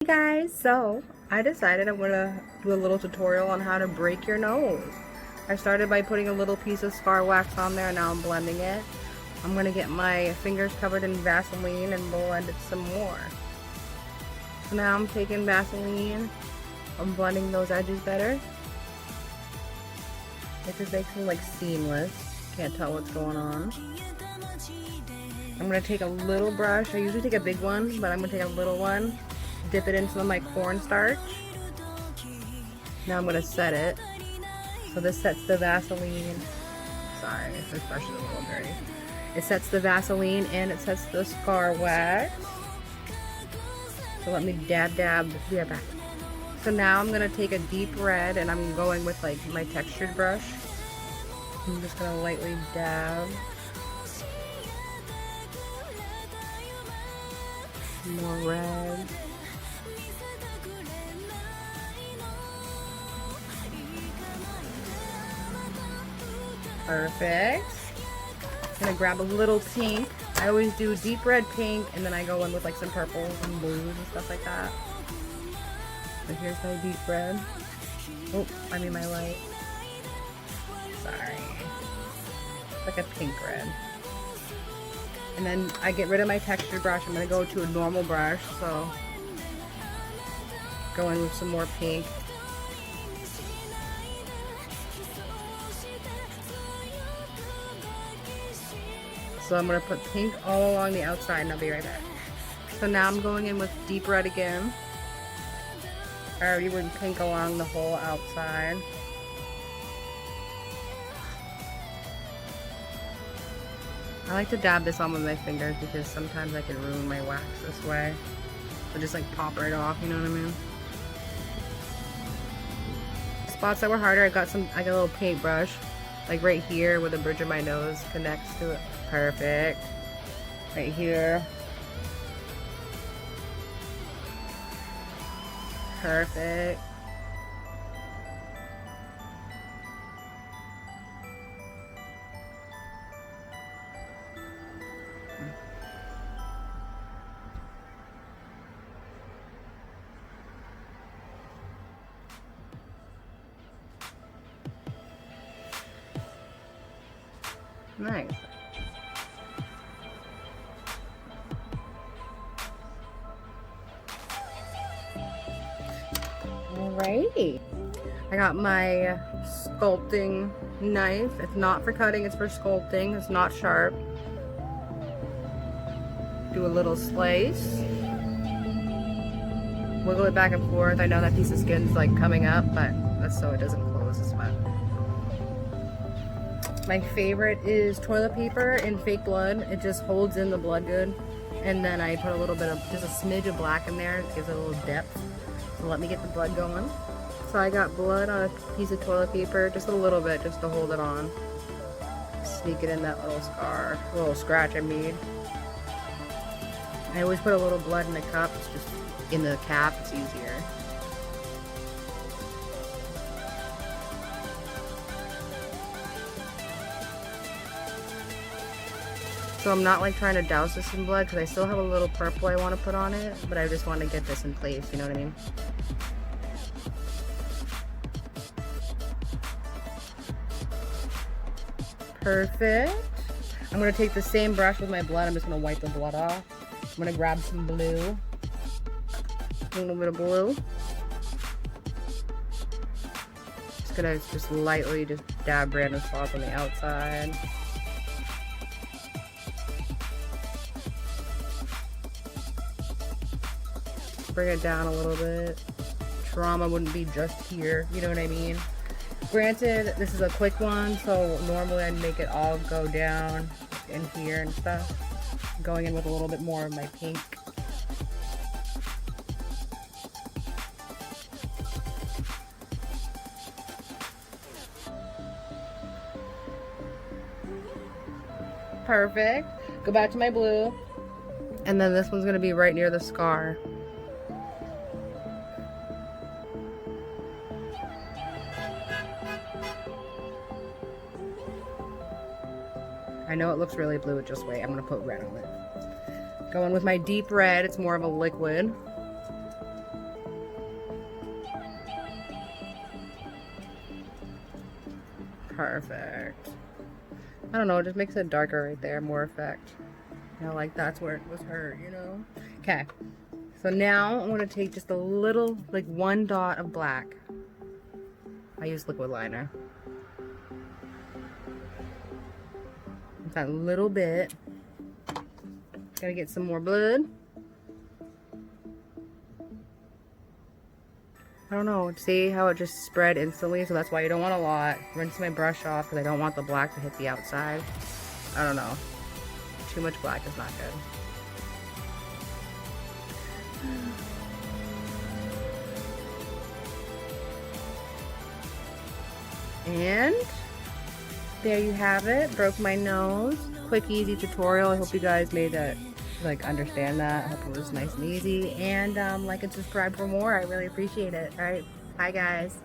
Hey guys, so I decided I'm gonna do a little tutorial on how to break your nose. I started by putting a little piece of scar wax on there and now I'm blending it. I'm gonna get my fingers covered in Vaseline and blend it some more. So now I'm taking Vaseline, I'm blending those edges better. It just makes them like seamless. Can't tell what's going on. I'm gonna take a little brush. I usually take a big one, but I'm gonna take a little one. Dip it in some of my cornstarch. Now I'm gonna set it. So this sets the Vaseline. Sorry, this brush is a little dirty. It sets the Vaseline and it sets the scar wax. So let me dab. Be right back. So now I'm gonna take a deep red and I'm going with like my textured brush. I'm just gonna lightly dab. More red. Perfect. I'm gonna grab a little pink. I always do deep red, pink, and then I go in with like some purples and blues and stuff like that. So here's my deep red. Oh, I mean my light. Sorry. It's like a pink red. And then I get rid of my textured brush. I'm gonna go to a normal brush. So go in with some more pink. So I'm going to put pink all along the outside and I'll be right back. So now I'm going in with deep red again. I already went pink along the whole outside. I like to dab this on with my fingers because sometimes I can ruin my wax this way. So just like pop right off, you know what I mean? Spots that were harder, I got a little paintbrush. Like right here where the bridge of my nose connects to it. Perfect. Right here. Perfect. Nice. Alrighty. I got my sculpting knife. It's not for cutting, it's for sculpting. It's not sharp. Do a little slice. Wiggle it back and forth. I know that piece of skin's like coming up, but that's so it doesn't close as much. My favorite is toilet paper and fake blood. It just holds in the blood good. And then I put a little bit of, just a smidge of black in there. It gives it a little depth. So let me get the blood going. So I got blood on a piece of toilet paper, just a little bit, just to hold it on. Sneak it in that little scar, little scratch I made. I always put a little blood in a cup. It's just in the cap, it's easier. So I'm not like trying to douse this in blood because I still have a little purple I want to put on it, but I just want to get this in place, you know what I mean? Perfect. I'm going to take the same brush with my blood. I'm just going to wipe the blood off. I'm going to grab some blue. A little bit of blue. Just going to just lightly just dab random spots on the outside. Bring it down a little bit. Trauma wouldn't be just here, you know what I mean? Granted, this is a quick one, so normally I'd make it all go down in here and stuff. Going in with a little bit more of my pink. Perfect. Go back to my blue. And then this one's going to be right near the scar. I know it looks really blue, just wait. I'm gonna put red on it. Going with my deep red, it's more of a liquid. Perfect. I don't know, it just makes it darker right there, more effect. You know, like that's where it was hurt, you know? Okay. So now I'm gonna take just a little, like 1 dot of black. I use liquid liner. That little bit. Gotta get some more blood. I don't know, see how it just spread instantly? So that's why you don't want a lot. Rinse my brush off because I don't want the black to hit the outside. I don't know. Too much black is not good. And there you have it. Broke my nose. Quick, easy tutorial. I hope you guys made that, like, understand that. I hope it was nice and easy. And like and subscribe for more. I really appreciate it. All right. Bye, guys.